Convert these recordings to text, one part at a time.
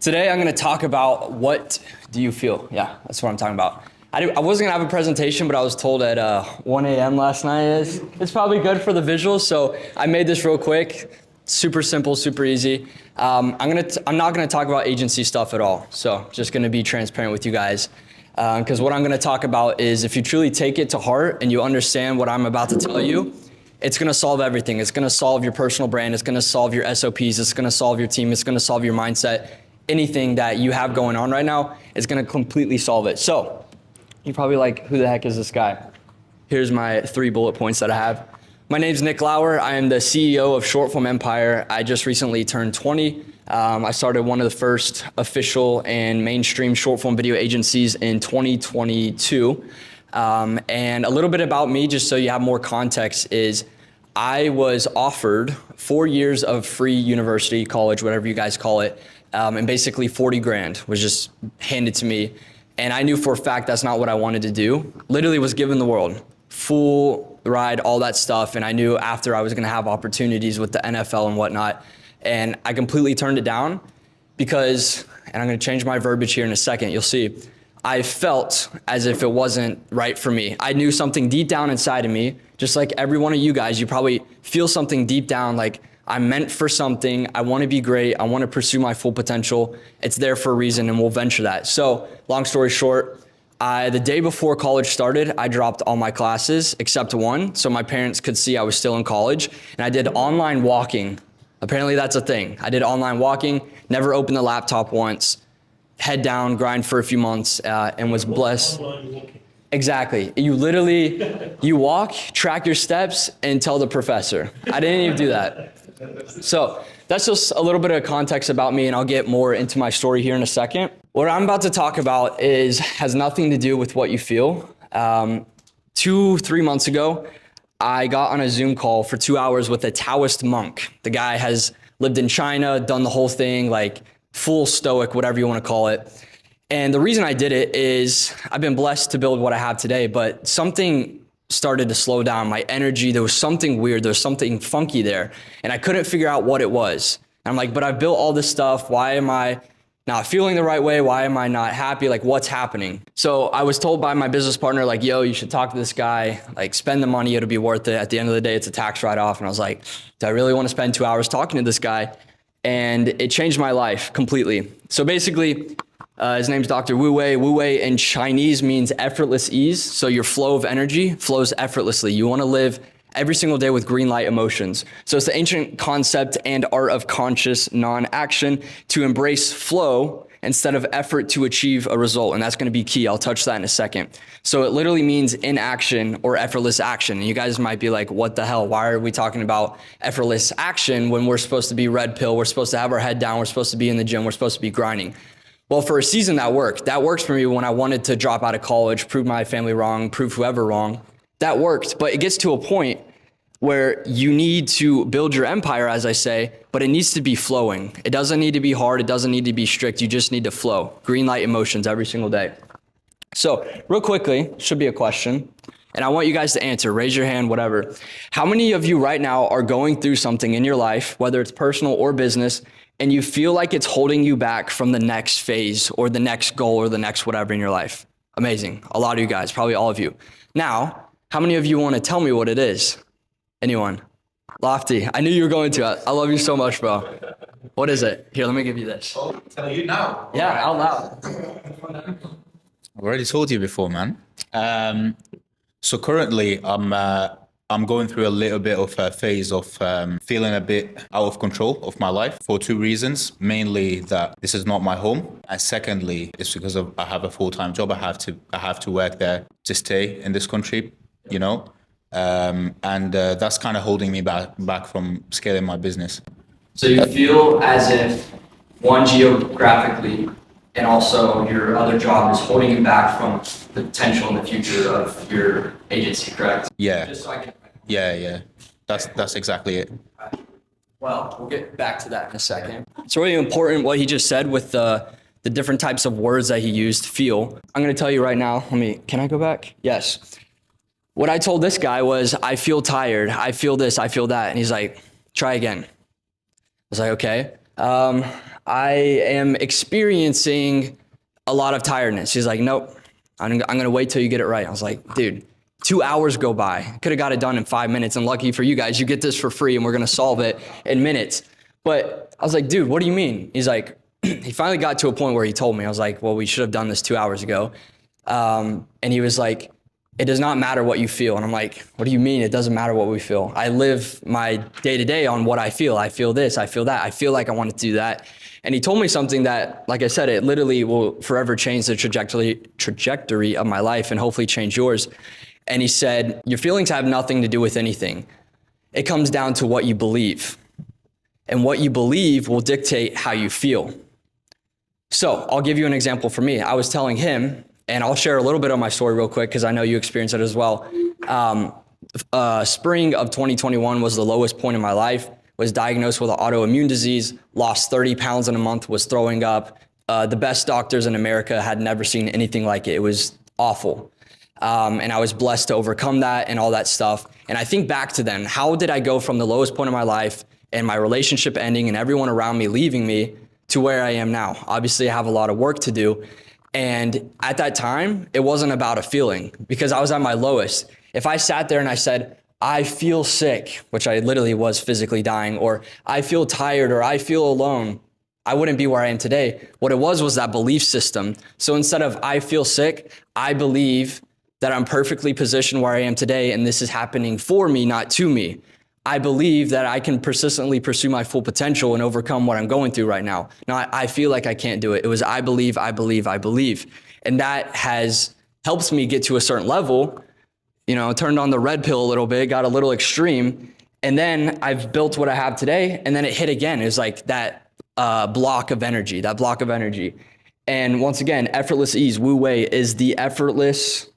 Today I'm going to talk about what do you feel? Yeah, that's what I'm talking about. I wasn't going to have a presentation, but I was told at 1 a.m. last night it's probably good for the visuals, so I made this real quick. Super simple, super easy. I'm not going to talk about agency stuff at all, so just going to be transparent with you guys. Because what I'm going to talk about is if you truly take it to heart and you understand what I'm about to tell you, it's going to solve everything. It's going to solve your personal brand. It's going to solve your SOPs. It's going to solve your team. It's going to solve your mindset. Anything that you have going on right now is going to completely solve it. So you're probably like, who the heck is this guy? Here's my 3 bullet points that I have. My name's Nick Lauer. I am the CEO of Short Form Empire. I just recently turned 20. I started one of the first official and mainstream short form video agencies in 2022. And a little bit about me, just so you have more context, is I was offered 4 years of free university, college, whatever you guys call it, and basically 40 grand was just handed to me. And I knew for a fact that's not what I wanted to do. Literally was given the world, full ride, all that stuff. And I knew after I was gonna have opportunities with the NFL and whatnot. And I completely turned it down because, and I'm gonna change my verbiage here in a second, you'll see, I felt as if it wasn't right for me. I knew something deep down inside of me, just like every one of you guys, you probably feel something deep down like, I'm meant for something, I wanna be great, I wanna pursue my full potential. It's there for a reason and we'll venture that. So long story short, the day before college started, I dropped all my classes except one, so my parents could see I was still in college, and I did online walking. Apparently that's a thing. I did online walking, never opened the laptop once, head down, grind for a few months, and was blessed. Exactly. You literally, you walk, track your steps, and tell the professor. I didn't even do that. So that's just a little bit of context about me, and I'll get more into my story here in a second. What I'm about to talk about has nothing to do with what you feel. 2-3 months ago, I got on a Zoom call for 2 hours with a Taoist monk. The guy has lived in China, done the whole thing, like full stoic, whatever you want to call it. And the reason I did it is I've been blessed to build what I have today, but something started to slow down. My energy, there was something weird, there was something funky there, and I couldn't figure out what it was. And I'm like, but I've built all this stuff. Why am I not feeling the right way? Why am I not happy? Like, what's happening? So I was told by my business partner, like, yo, you should talk to this guy, like spend the money, it'll be worth it. At the end of the day, it's a tax write-off. And I was like, do I really want to spend 2 hours talking to this guy? And it changed my life completely. So basically, his name's Dr. Wu Wei. Wu Wei in Chinese means effortless ease. So your flow of energy flows effortlessly. You want to live every single day with green light emotions. So it's the ancient concept and art of conscious non-action to embrace flow instead of effort to achieve a result. And that's going to be key. I'll touch that in a second. So it literally means inaction or effortless action. And you guys might be like, what the hell? Why are we talking about effortless action when we're supposed to be red pill? We're supposed to have our head down. We're supposed to be in the gym. We're supposed to be grinding. Well, for a season that worked. That works for me when I wanted to drop out of college, prove my family wrong, prove whoever wrong. That worked, but it gets to a point where you need to build your empire, as I say, but it needs to be flowing. It doesn't need to be hard. It doesn't need to be strict. You just need to flow. Green light emotions every single day. So real quickly, should be a question, and I want you guys to answer, raise your hand, whatever. How many of you right now are going through something in your life, whether it's personal or business, and you feel like it's holding you back from the next phase or the next goal or the next whatever in your life? Amazing. A lot of you guys, probably all of you. Now, how many of you want to tell me what it is? Anyone? Lofty. I knew you were going to. I love you so much, bro. What is it? Here, let me give you this. Oh, tell you now. Yeah, right. Out loud. I've already told you before, man. So currently, I'm going through a little bit of a phase of feeling a bit out of control of my life for 2 reasons. Mainly that this is not my home, and secondly, it's because I have a full-time job. I have to work there to stay in this country, you know, and that's kind of holding me back from scaling my business. So you feel as if one, geographically, and also your other job is holding you back from the potential in the future of your agency, correct? Yeah. Just so I can... Yeah. That's exactly it. Well, we'll get back to that in a second. It's really important what he just said with the different types of words that he used, feel. I'm going to tell you right now, can I go back? Yes. What I told this guy was, I feel tired. I feel this, I feel that. And he's like, try again. I was like, okay. I am experiencing a lot of tiredness. She's like, nope, I'm gonna wait till you get it right. I was like, dude, 2 hours go by. Could have got it done in 5 minutes. And lucky for you guys, you get this for free and we're gonna solve it in minutes. But I was like, dude, what do you mean? He's like, he finally got to a point where he told me. I was like, well, we should have done this 2 hours ago. And he was like, it does not matter what you feel. And I'm like, what do you mean it doesn't matter what we feel? I live my day to day on what I feel. I feel this, I feel that. I feel like I want to do that. And he told me something that, like I said, it literally will forever change the trajectory of my life and hopefully change yours. And he said, your feelings have nothing to do with anything. It comes down to what you believe. And what you believe will dictate how you feel. So I'll give you an example for me. I was telling him, and I'll share a little bit of my story real quick because I know you experienced it as well. Spring of 2021 was the lowest point in my life, was diagnosed with an autoimmune disease, lost 30 pounds in a month, was throwing up. The best doctors in America had never seen anything like it. It was awful. And I was blessed to overcome that and all that stuff. And I think back to then, how did I go from the lowest point of my life and my relationship ending and everyone around me leaving me to where I am now? Obviously, I have a lot of work to do. And at that time, it wasn't about a feeling because I was at my lowest. If I sat there and I said, I feel sick, which I literally was physically dying, or I feel tired, or I feel alone, I wouldn't be where I am today. What it was that belief system. So instead of I feel sick, I believe that I'm perfectly positioned where I am today and this is happening for me, not to me. I believe that I can persistently pursue my full potential and overcome what I'm going through right now. Now, I feel like I can't do it. It was I believe, I believe, I believe. And that has helped me get to a certain level, turned on the red pill a little bit, got a little extreme. And then I've built what I have today. And then it hit again. It was like that block of energy. And once again, effortless ease, Wu Wei, is the effortless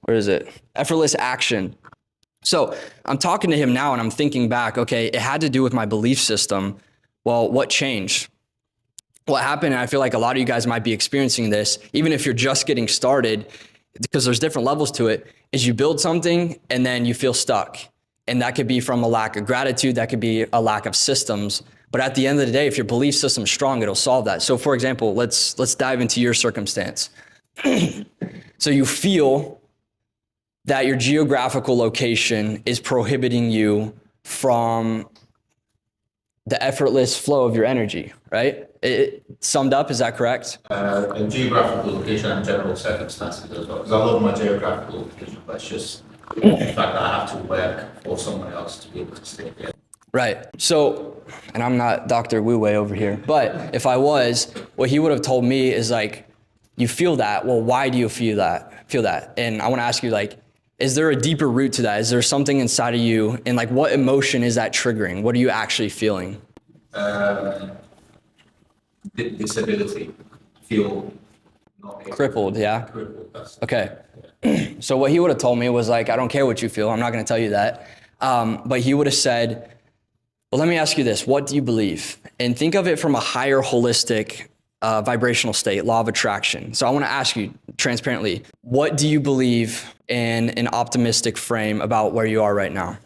action. So I'm talking to him now and I'm thinking back, okay, it had to do with my belief system. Well, what changed? What happened, and I feel like a lot of you guys might be experiencing this, even if you're just getting started, because there's different levels to it, is you build something and then you feel stuck. And that could be from a lack of gratitude, that could be a lack of systems. But at the end of the day, if your belief system is strong, it'll solve that. So for example, let's dive into your circumstance. So you feel that your geographical location is prohibiting you from the effortless flow of your energy, right? It summed up, is that correct? And geographical location and general circumstances as well. Because I love my geographical location, but it's just the fact that I have to work for someone else to be able to stay here. Right. So, and I'm not Dr. Wu Wei over here, but if I was, what he would have told me is like, you feel that. Well, why do you feel that? And I want to ask you, like, is there a deeper root to that? Is there something inside of you, and like, what emotion is that triggering? What are you actually feeling? Disability. Feel not crippled. Yeah. Crippled. Okay. So what he would have told me was like, I don't care what you feel. I'm not going to tell you that. But he would have said, well, let me ask you this. What do you believe? And think of it from a higher holistic vibrational state, law of attraction. So I want to ask you transparently, what do you believe in an optimistic frame about where you are right now?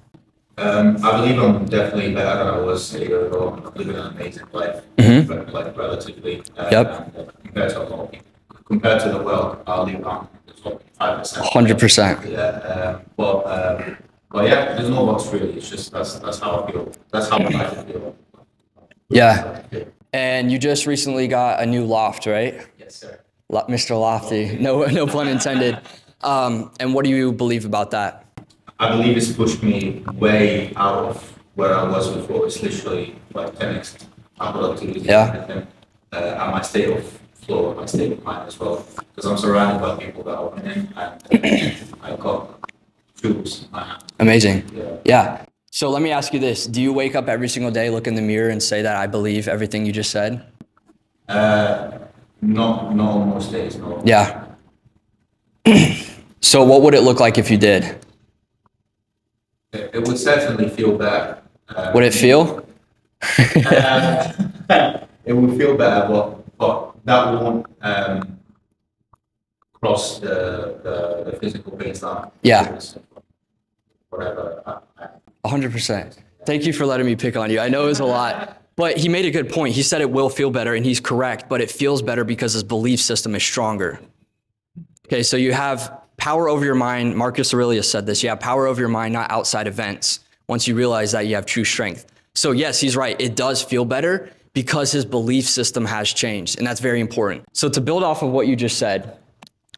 I believe I'm definitely better than I was a year ago. I'm living an amazing life, but like relatively. Compared to a lot of people. Compared to the world, I'll live on 5%. 100%. Yeah, but yeah, there's no box really. It's just that's how I feel. That's how I feel. Yeah. And you just recently got a new loft, right? Yes, sir. Mr. Lofty. No pun intended. And what do you believe about that? I believe it's pushed me way out of where I was before. It's literally like 10x productivity. Yeah. And my state of flow, my state of mind as well. Because I'm surrounded by people that are winning, and I got tools in my hand. Amazing. Yeah. So let me ask you this. Do you wake up every single day, look in the mirror and say that I believe everything you just said? No, most days, no. Yeah. So what would it look like if you did? It would certainly feel better. Would it feel? It would feel better, but that won't cross the physical baseline. Yeah. Whatever. 100%. Thank you for letting me pick on you. I know it was a lot. But he made a good point. He said it will feel better, and he's correct, but it feels better because his belief system is stronger. Okay, so you have power over your mind. Marcus Aurelius said this. You have power over your mind, not outside events. Once you realize that, you have true strength. So yes, he's right. It does feel better because his belief system has changed, and that's very important. So to build off of what you just said,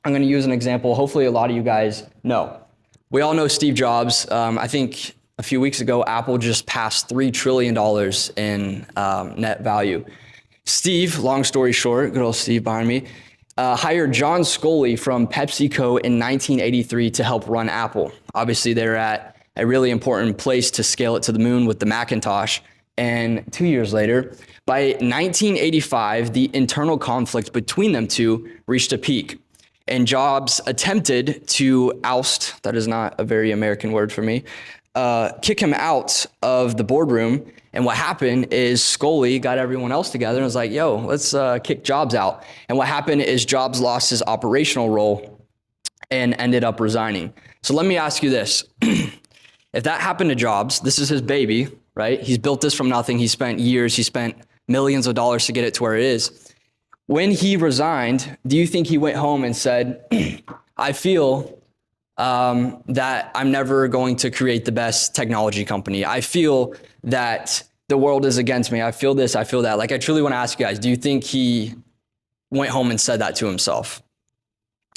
I'm going to use an example. Hopefully a lot of you guys know. We all know Steve Jobs. I think a few weeks ago, Apple just passed $3 trillion in net value. Steve, long story short, good old Steve behind me, hired John Scully from PepsiCo in 1983 to help run Apple. Obviously, they're at a really important place to scale it to the moon with the Macintosh. And 2 years later, by 1985, the internal conflict between them two reached a peak. And Jobs attempted to oust, that is not a very American word for me, kick him out of the boardroom. And what happened is Scully got everyone else together and was like, yo, let's kick Jobs out. And what happened is Jobs lost his operational role and ended up resigning. So let me ask you this. If that happened to Jobs, this is his baby, right? He's built this from nothing. He spent years, he spent millions of dollars to get it to where it is. When he resigned, do you think he went home and said, I feel that I'm never going to create the best technology company. I feel that the world is against me. I feel this, I feel that. Like, I truly want to ask you guys, do you think he went home and said that to himself?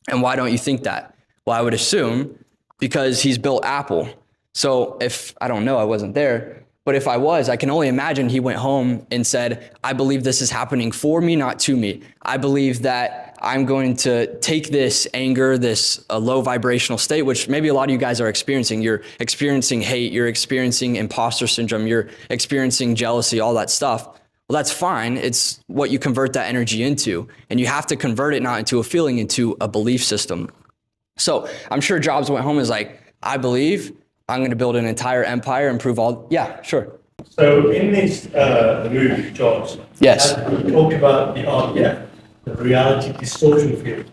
And why don't you think that? Well, I would assume because he's built Apple. So if, I don't know, I wasn't there, but if I was, I can only imagine he went home and said, I believe this is happening for me, not to me. I believe that I'm going to take this anger, this low vibrational state, which maybe a lot of you guys are experiencing. You're experiencing hate, you're experiencing imposter syndrome, you're experiencing jealousy, all that stuff. Well, that's fine. It's what you convert that energy into. And you have to convert it not into a feeling, into a belief system. So I'm sure Jobs went home and was like, I believe I'm going to build an entire empire and prove all. Yeah, sure. So in this the movie Jobs, Yes. we talked about the RDF, the reality distortion field.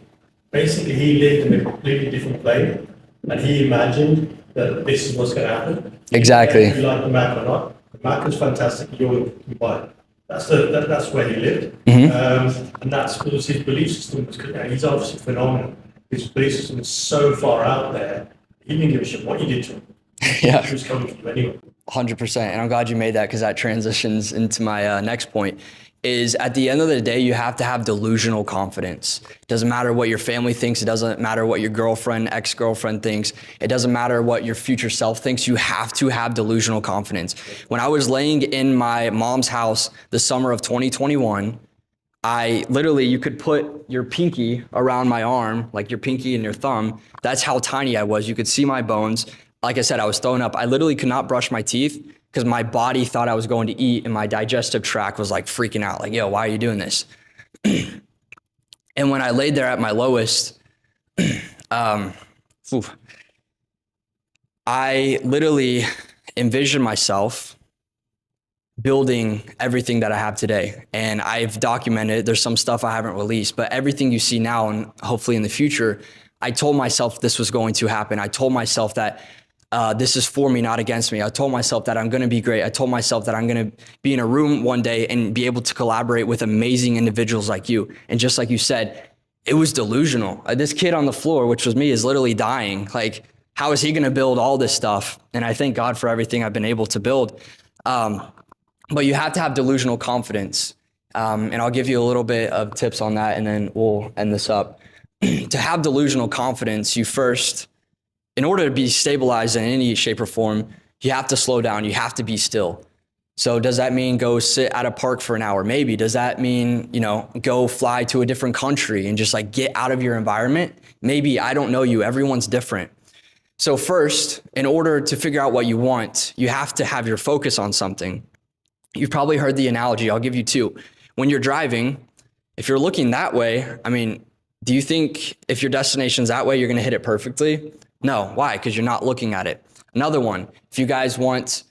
Basically, he lived in a completely different plane, and he imagined that this is what's going to happen. Exactly. If you like the Mac or not, the Mac is fantastic. You buy it. That's where he lived, and that's because his belief system was good. He's obviously phenomenal. His belief system is so far out there. He didn't give a shit what you did to him. Yeah. He was coming from anyway. 100%. And I'm glad you made that because that transitions into my next point is at the end of the day, you have to have delusional confidence. It doesn't matter what your family thinks. It doesn't matter what your girlfriend, ex-girlfriend thinks. It doesn't matter what your future self thinks. You have to have delusional confidence. When I was laying in my mom's house the summer of 2021, I literally, you could put your pinky around my arm, like your pinky and your thumb. That's how tiny I was. You could see my bones. Like I said, I was throwing up. I literally could not brush my teeth because my body thought I was going to eat and my digestive tract was like freaking out. Like, yo, why are you doing this? And when I laid there at my lowest, I literally envisioned myself building everything that I have today. And I've documented, there's some stuff I haven't released, but everything you see now and hopefully in the future, I told myself this was going to happen. I told myself that this is for me, not against me. I told myself that I'm going to be great. I told myself that I'm going to be in a room one day and be able to collaborate with amazing individuals like you. And just like you said, it was delusional. This kid on the floor, which was me, is literally dying. Like, how is he going to build all this stuff? And I thank God for everything I've been able to build. But you have to have delusional confidence. And I'll give you a little bit of tips on that, and then we'll end this up. To have delusional confidence, you first, in order to be stabilized in any shape or form, you have to slow down. You have to be still. So does that mean go sit at a park for an hour? Maybe. Does that mean, go fly to a different country and just like get out of your environment? Maybe. I don't know you. Everyone's different. So first, in order to figure out what you want, you have to have your focus on something. You've probably heard the analogy. I'll give you two. When you're driving, if you're looking that way, do you think if your destination's that way, you're going to hit it perfectly? No. Why? Because you're not looking at it. Another one, if you guys want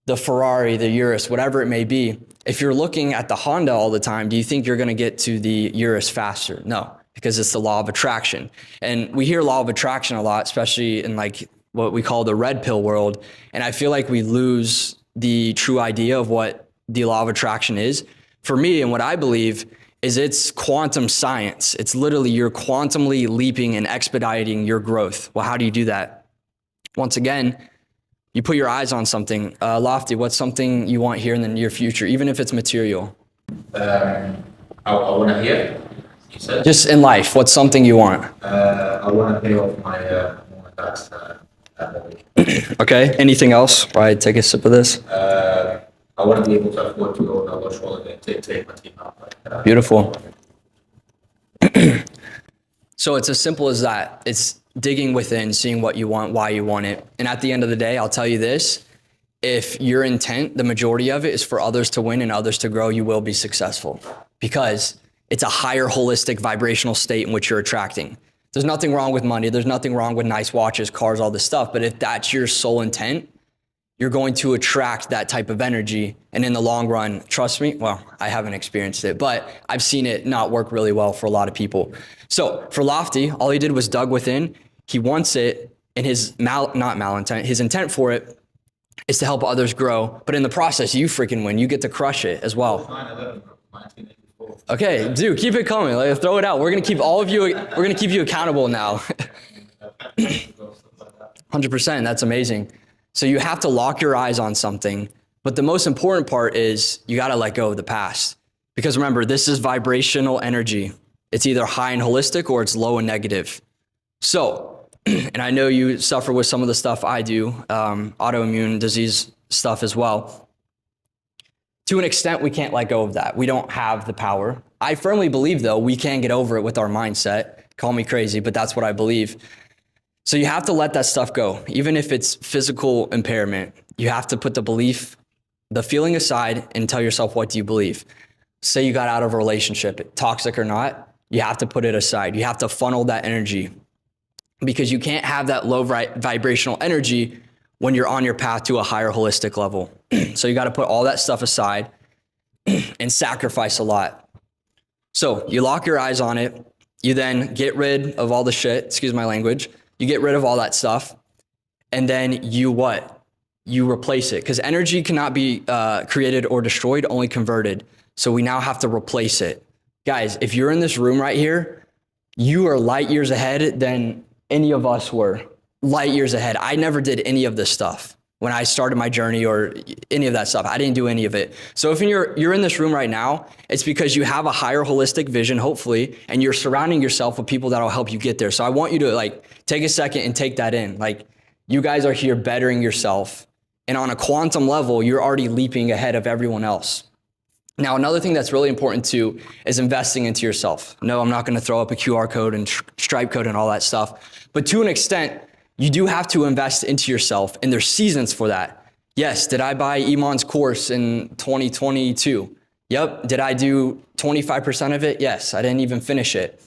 the Ferrari, the Urus, whatever it may be, if you're looking at the Honda all the time, do you think you're going to get to the Urus faster? No, because it's the law of attraction. And we hear law of attraction a lot, especially in like what we call the red pill world. And I feel like we lose the true idea of what the law of attraction is, for me and what I believe is it's quantum science. It's literally you're quantumly leaping and expediting your growth. Well, how do you do that? Once again, you put your eyes on something. Lofty, what's something you want here in the near future, even if it's material? I want to hear. You said. Just in life, what's something you want? I want to pay off my tax. Okay, anything else? All right, take a sip of this. I want to be able to afford to go on a lush holiday, take my team out. Beautiful. So it's as simple as that. It's digging within, seeing what you want, why you want it. And at the end of the day, I'll tell you this, if your intent, the majority of it is for others to win and others to grow, you will be successful because it's a higher holistic vibrational state in which you're attracting. There's nothing wrong with money. There's nothing wrong with nice watches, cars, all this stuff. But if that's your sole intent, you're going to attract that type of energy. And in the long run, trust me, well, I haven't experienced it, but I've seen it not work really well for a lot of people. So for Lofty, all he did was dug within. He wants it, and his his intent for it is to help others grow. But in the process, you freaking win. You get to crush it as well. 1984. Okay, dude, keep it coming. Like, throw it out. We're gonna keep you accountable now. 100%. That's amazing. So you have to lock your eyes on something. But the most important part is you got to let go of the past. Because remember, this is vibrational energy. It's either high and holistic or it's low and negative. So, and I know you suffer with some of the stuff I do, autoimmune disease stuff as well. To an extent, we can't let go of that. We don't have the power. I firmly believe, though, we can get over it with our mindset. Call me crazy, but that's what I believe. So you have to let that stuff go. Even if it's physical impairment, you have to put the feeling aside and tell yourself, what do you believe? Say you got out of a relationship, toxic or not, you have to put it aside. You have to funnel that energy because you can't have that low vibrational energy when you're on your path to a higher holistic level. So you got to put all that stuff aside and sacrifice a lot. So you lock your eyes on it. You then get rid of all the shit, excuse my language. You get rid of all that stuff. And then you what? You replace it because energy cannot be created or destroyed, only converted. So we now have to replace it. Guys, if you're in this room right here, you are light years ahead than any of us were. Light years ahead. I never did any of this stuff when I started my journey or any of that stuff. I didn't do any of it. So if you're in this room right now, it's because you have a higher holistic vision, hopefully, and you're surrounding yourself with people that'll help you get there. So I want you to take a second and take that in. You guys are here bettering yourself. And on a quantum level, you're already leaping ahead of everyone else. Now, another thing that's really important too is investing into yourself. No, I'm not going to throw up a QR code and Stripe code and all that stuff. But to an extent, you do have to invest into yourself, and there's seasons for that. Yes, did I buy Iman's course in 2022? Yep. Did I do 25% of it? Yes, I didn't even finish it.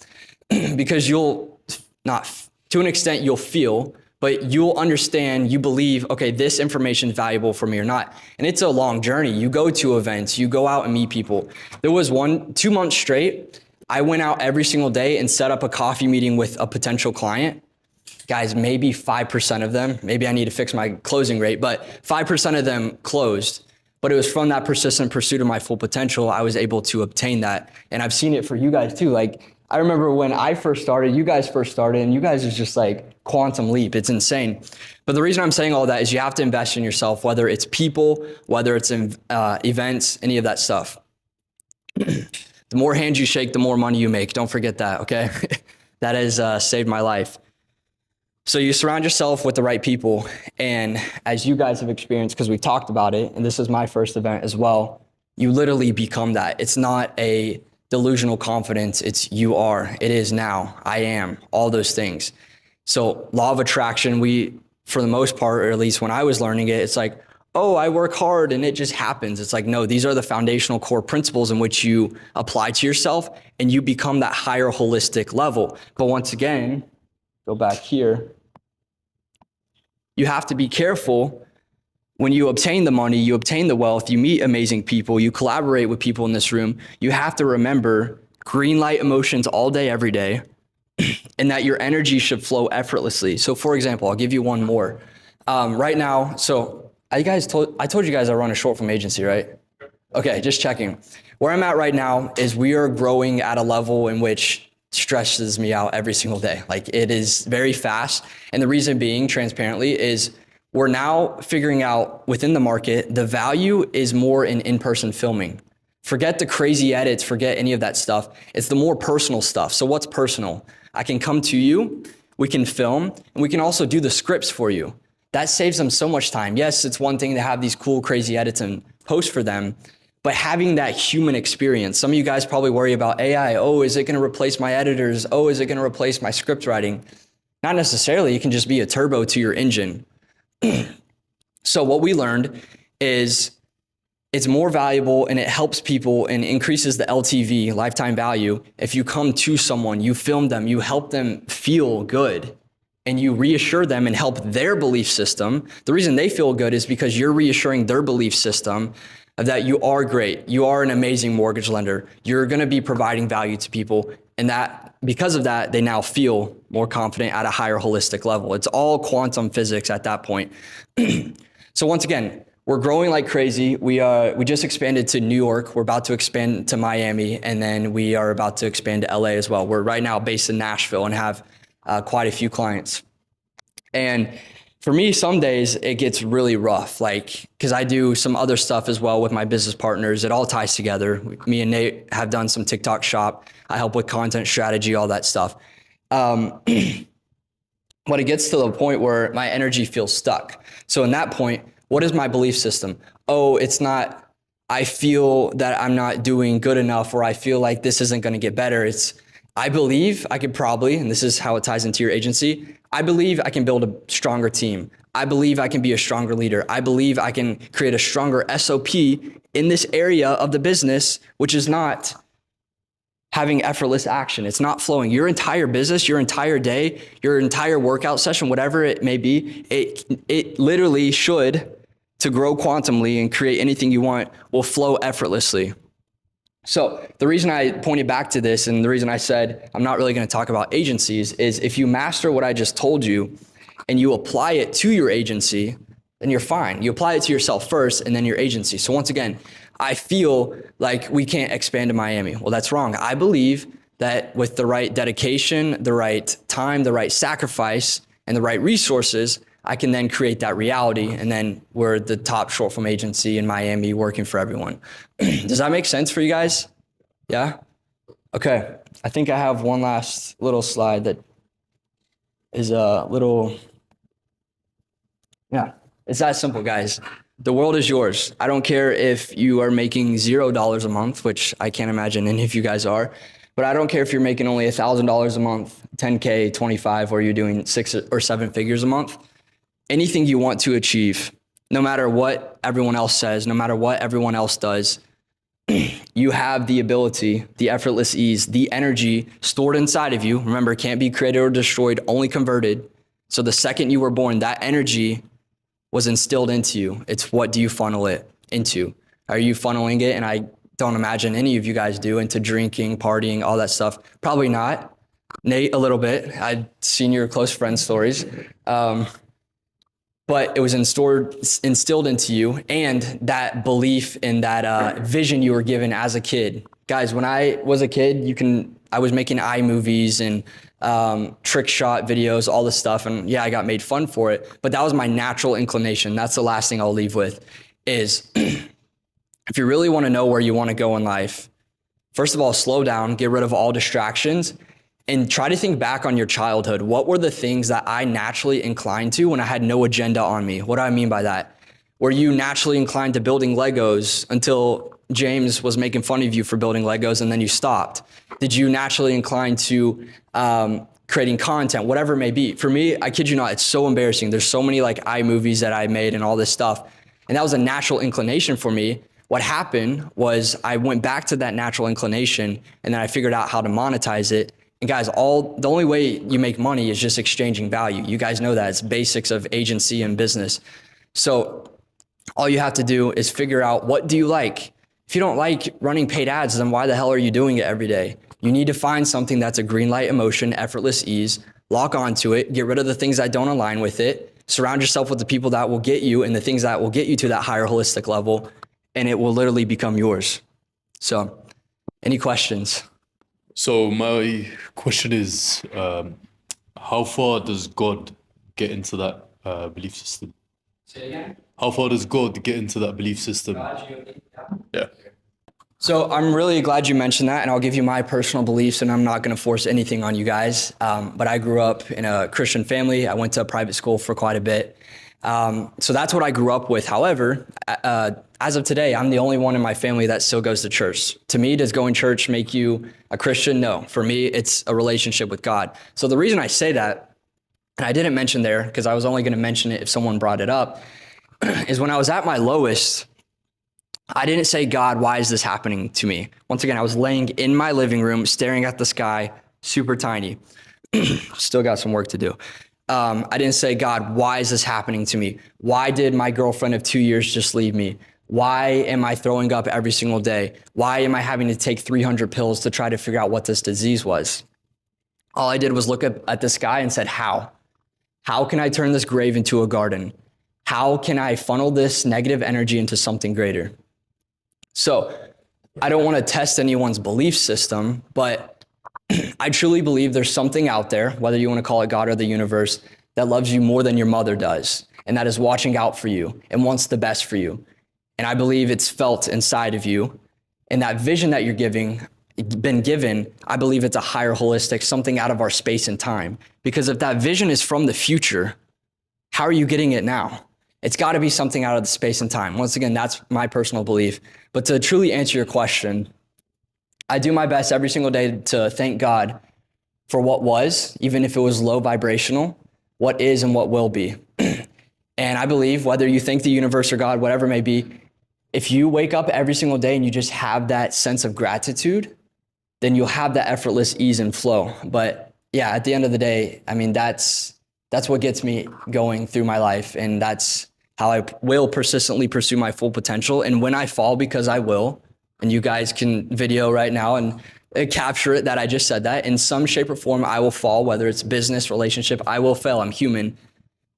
Because you'll not, to an extent, you'll feel, but you'll understand, you believe, okay, this information is valuable for me or not. And it's a long journey. You go to events, you go out and meet people. There was 2 months straight, I went out every single day and set up a coffee meeting with a potential client. Guys, maybe 5% of them, maybe I need to fix my closing rate, but 5% of them closed. But it was from that persistent pursuit of my full potential, I was able to obtain that. And I've seen it for you guys too. I remember when I first started, you guys first started, and you guys is just quantum leap. It's insane. But the reason I'm saying all that is you have to invest in yourself, whether it's people, whether it's in events, any of that stuff. The more hands you shake, the more money you make. Don't forget that, okay? That has saved my life. So you surround yourself with the right people. And as you guys have experienced, because we talked about it, and this is my first event as well, you literally become that. It's not a delusional confidence. It's you are. It is now. I am. All those things. So law of attraction, for the most part, or at least when I was learning it, it's oh, I work hard and it just happens. It's no, these are the foundational core principles in which you apply to yourself and you become that higher holistic level. But once again, go back here. You have to be careful when you obtain the money, you obtain the wealth, you meet amazing people, you collaborate with people in this room. You have to remember green light emotions all day, every day, and that your energy should flow effortlessly. So for example, I'll give you one more. Right now, so I told you guys I run a short film agency, right? Okay, just checking. Where I'm at right now is we are growing at a level in which stresses me out every single day. Like it is very fast. And the reason being, transparently, is we're now figuring out within the market, the value is more in in-person filming. Forget the crazy edits, forget any of that stuff. It's the more personal stuff. So what's personal? I can come to you, we can film, and we can also do the scripts for you. That saves them so much time. Yes, it's one thing to have these cool, crazy edits and post for them, but having that human experience. Some of you guys probably worry about AI. Oh, is it going to replace my editors? Oh, is it going to replace my script writing? Not necessarily. It can just be a turbo to your engine. So what we learned is it's more valuable and it helps people and increases the LTV, lifetime value. If you come to someone, you film them, you help them feel good, and you reassure them and help their belief system. The reason they feel good is because you're reassuring their belief system that you are great. You are an amazing mortgage lender. You're going to be providing value to people. And that because of that, they now feel more confident at a higher holistic level. It's all quantum physics at that point. So once again, we're growing like crazy. We just expanded to New York. We're about to expand to Miami, and then we are about to expand to LA as well. We're right now based in Nashville and have quite a few clients. And for me, some days it gets really rough, like, because I do some other stuff as well with my business partners. It all ties together. Me and Nate have done some TikTok shop. I help with content strategy, all that stuff. But it gets to the point where my energy feels stuck. So in that point, what is my belief system? Oh, it's not, I feel that I'm not doing good enough, or I feel like this isn't going to get better. It's, I believe I could probably, and this is how it ties into your agency, I believe I can build a stronger team. I believe I can be a stronger leader. I believe I can create a stronger SOP in this area of the business, which is not having effortless action. It's not flowing. Your entire business, your entire day, your entire workout session, whatever it may be, it literally should, to grow quantumly and create anything you want, will flow effortlessly. So the reason I pointed back to this, and the reason I said I'm not really going to talk about agencies, is if you master what I just told you and you apply it to your agency, then you're fine. You apply it to yourself first and then your agency. So once again, I feel like we can't expand to Miami. Well, that's wrong. I believe that with the right dedication, the right time, the right sacrifice, and the right resources, I can then create that reality. And then we're the top short film agency in Miami working for everyone. Does that make sense for you guys? Yeah? Okay. I think I have one last little slide that is a little, yeah, it's that simple, guys. The world is yours. I don't care if you are making $0 a month, which I can't imagine any of you guys are, but I don't care if you're making only $1,000 a month, 10K, 25, or you're doing 6 or 7 figures a month. Anything you want to achieve, no matter what everyone else says, no matter what everyone else does, you have the ability, the effortless ease, the energy stored inside of you. Remember, it can't be created or destroyed, only converted. So the second you were born, that energy was instilled into you. It's what do you funnel it into? Are you funneling it? And I don't imagine any of you guys do, into drinking, partying, all that stuff. Probably not. Nate, a little bit. I've seen your close friend stories. But it was instilled into you, and that belief in that vision you were given as a kid. Guys, when I was a kid, I was making iMovies and trick shot videos, all this stuff. And yeah, I got made fun for it, but that was my natural inclination. That's the last thing I'll leave with is if you really want to know where you want to go in life, first of all, slow down, get rid of all distractions, and try to think back on your childhood. What were the things that I naturally inclined to when I had no agenda on me? What do I mean by that? Were you naturally inclined to building Legos until James was making fun of you for building Legos and then you stopped? Did you naturally incline to creating content, whatever it may be? For me, I kid you not, it's so embarrassing. There's so many like iMovies that I made and all this stuff. And that was a natural inclination for me. What happened was I went back to that natural inclination and then I figured out how to monetize it. And guys, the only way you make money is just exchanging value. You guys know that. It's basics of agency and business. So all you have to do is figure out, what do you like? If you don't like running paid ads, then why the hell are you doing it every day? You need to find something that's a green light emotion, effortless ease, lock onto it, get rid of the things that don't align with it, surround yourself with the people that will get you and the things that will get you to that higher holistic level, and it will literally become yours. So, any questions? So my question is, how far does God get into that belief system? Say again. How far does God get into that belief system? Yeah. So I'm really glad you mentioned that, and I'll give you my personal beliefs, and I'm not going to force anything on you guys. But I grew up in a Christian family. I went to a private school for quite a bit. So that's what I grew up with. However, as of today, I'm the only one in my family that still goes to church. To me, does going to church make you a Christian? No. For me, it's a relationship with God. So the reason I say that, and I didn't mention there because I was only going to mention it if someone brought it up, is when I was at my lowest, I didn't say, God, why is this happening to me? Once again, I was laying in my living room, staring at the sky, super tiny. Still got some work to do. I didn't say, God, why is this happening to me? Why did my girlfriend of 2 years just leave me? Why am I throwing up every single day? Why am I having to take 300 pills to try to figure out what this disease was? All I did was look at the sky and said, how? How can I turn this grave into a garden? How can I funnel this negative energy into something greater? So I don't want to test anyone's belief system, but I truly believe there's something out there, whether you want to call it God or the universe, that loves you more than your mother does, and that is watching out for you and wants the best for you. And I believe it's felt inside of you. And that vision that you're been given, I believe it's a higher holistic, something out of our space and time. Because if that vision is from the future, how are you getting it now? It's got to be something out of the space and time. Once again, that's my personal belief. But to truly answer your question, I do my best every single day to thank God for what was, even if it was low vibrational, what is and what will be. And I believe whether you think the universe or God, whatever it may be, if you wake up every single day and you just have that sense of gratitude, then you'll have that effortless ease and flow. But yeah, at the end of the day, I mean, that's what gets me going through my life. And that's how I will persistently pursue my full potential. And when I fall, because I will, and you guys can video right now and capture it that I just said that, in some shape or form, I will fall, whether it's business, relationship, I will fail, I'm human.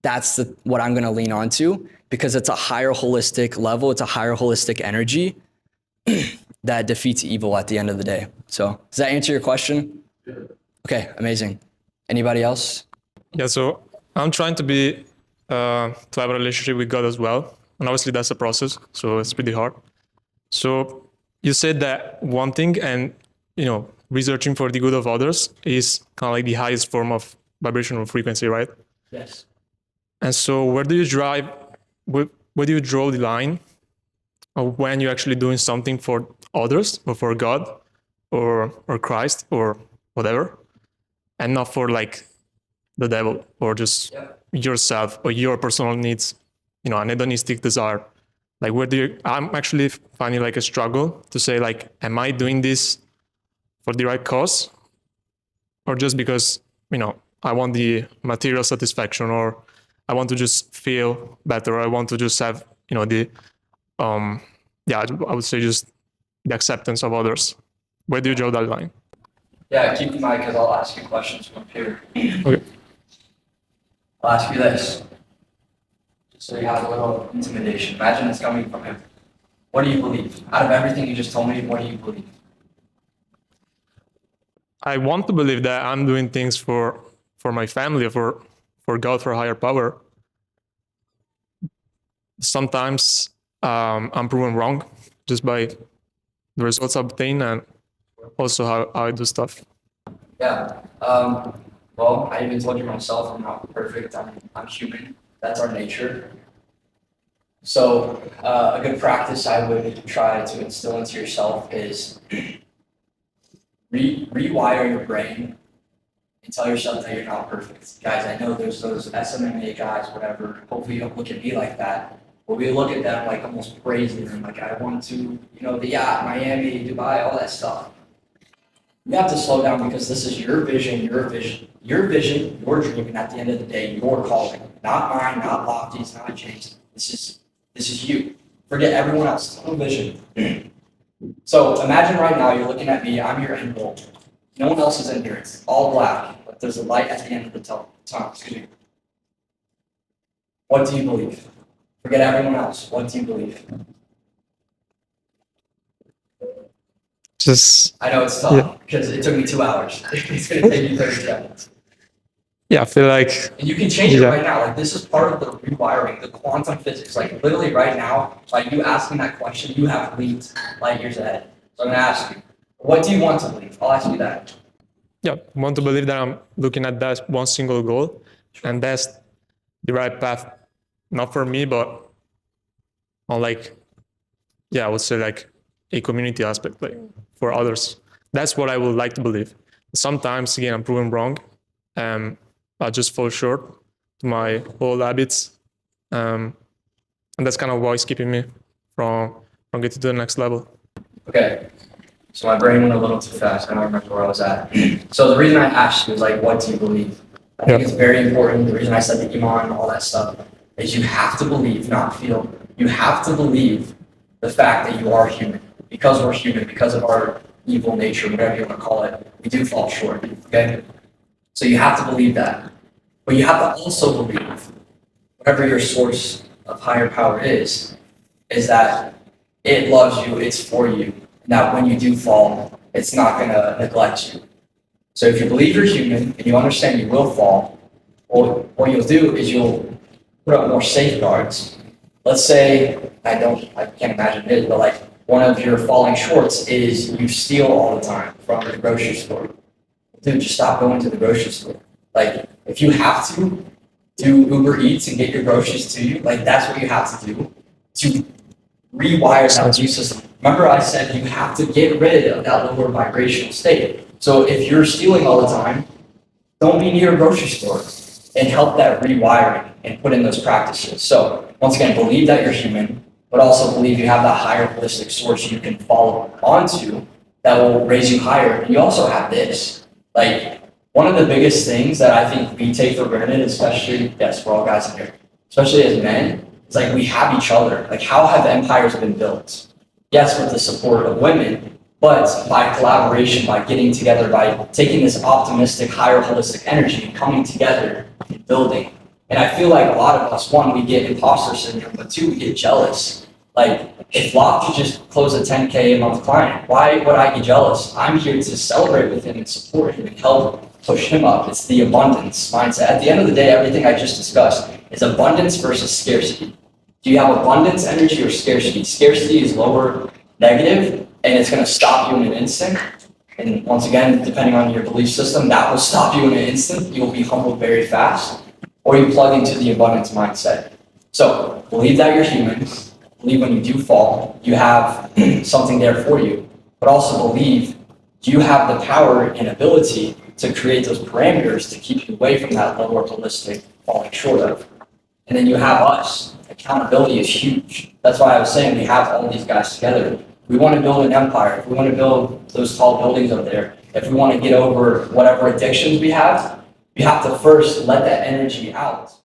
That's what I'm gonna lean on to, because it's a higher holistic level, it's a higher holistic energy that defeats evil at the end of the day. So does that answer your question? Okay, amazing. Anybody else? Yeah, so I'm trying to have a relationship with God as well. And obviously that's a process, so it's pretty hard. So you said that wanting and, researching for the good of others is kind of like the highest form of vibrational frequency, right? Yes. And so where do you draw the line of when you're actually doing something for others or for God or Christ or whatever, and not for like the devil or just yourself or your personal needs, an hedonistic desire? Like I'm actually finding like a struggle to say like, am I doing this for the right cause? Or just because, I want the material satisfaction, or I want to just feel better, or I want to just have, I would say just the acceptance of others. Where do you draw that line? Yeah, keep in mind because I'll ask you questions from up here. Okay. I'll ask you this, just so you have a little intimidation. Imagine it's coming from him. What do you believe? Out of everything you just told me, what do you believe? I want to believe that I'm doing things for my family, for God, for a higher power. Sometimes I'm proven wrong just by the results I obtain and also how I do stuff. Yeah. Well, I even told you myself, I'm not perfect. I'm human. That's our nature. So a good practice I would try to instill into yourself is rewire your brain and tell yourself that you're not perfect. Guys, I know there's those SMMA guys, whatever. Hopefully you don't look at me like that. But we look at them like almost praising them. Like, I want to, the yacht, Miami, Dubai, all that stuff. You have to slow down because this is your vision, your dream, and at the end of the day, your calling. Not mine, not Lofty's, not James. This is you. Forget everyone else. Tunnel vision. So imagine right now you're looking at me. I'm your end goal. No one else is in here. It's all black, but there's a light at the end of the tunnel. Excuse me. What do you believe? Forget everyone else. What do you believe? just I know it's tough because it took me 2 hours. It's going to take you 30 seconds. yeah, I feel like And you can change it Yeah. right now. Like this is part of the rewiring, the quantum physics. Like literally right now, by you asking that question, you have leaped light years ahead. So I'm gonna ask you, what do you want to believe? I'll ask you that. yeah, I want to believe that I'm looking at that one single goal, and that's the right path, not for me, but on like, yeah, I would say like a community aspect, like for others. That's what I would like to believe. Sometimes, again, I'm proven wrong. I just fall short to my old habits, and that's kind of what's keeping me from getting to the next level. Okay. So my brain went a little too fast. I don't remember where I was at. So the reason I asked you is like, what do you believe? I think it's very important. The reason I said the Iman, all that stuff, is you have to believe, not feel. You have to believe the fact that you are human. Because we're human, because of our evil nature, whatever you want to call it, we do fall short. Okay? So you have to believe that. But you have to also believe, whatever your source of higher power is that it loves you, it's for you. Now, when you do fall, it's not going to neglect you. So if you believe you're human and you understand you will fall, well, what you'll do is you'll put up more safeguards. Let's say, I can't imagine it, but like one of your falling shorts is you steal all the time from the grocery store. Dude, just stop going to the grocery store. Like, if you have to do Uber Eats and get your groceries to you, like that's what you have to do to rewire that belief system. Remember I said you have to get rid of that lower vibrational state. So if you're stealing all the time, don't be near a grocery store and help that rewiring and put in those practices. So once again, believe that you're human, but also believe you have that higher holistic source you can follow onto that will raise you higher. And you also have this, like one of the biggest things that I think we take for granted, especially, yes, we're all guys in here, especially as men, it's like we have each other. Like how have empires been built? Yes, with the support of women, but by collaboration, by getting together, by taking this optimistic, higher holistic energy and coming together and building. And I feel like a lot of us, one, we get imposter syndrome, but two, we get jealous. Like if Locke could just close a 10K a month client, why would I get jealous? I'm here to celebrate with him and support him and help push him up. It's the abundance mindset. At the end of the day, everything I just discussed is abundance versus scarcity. Do you have abundance energy or scarcity? Scarcity is lower negative, and it's going to stop you in an instant. And once again, depending on your belief system, that will stop you in an instant. You will be humbled very fast, or you plug into the abundance mindset. So believe that you're human. Believe when you do fall, you have something there for you. But also believe you have the power and ability to create those parameters to keep you away from that lower holistic falling short of. And then you have us. Accountability is huge. That's why I was saying we have all these guys together. We want to build an empire. If we want to build those tall buildings up there, if we want to get over whatever addictions we have to first let that energy out.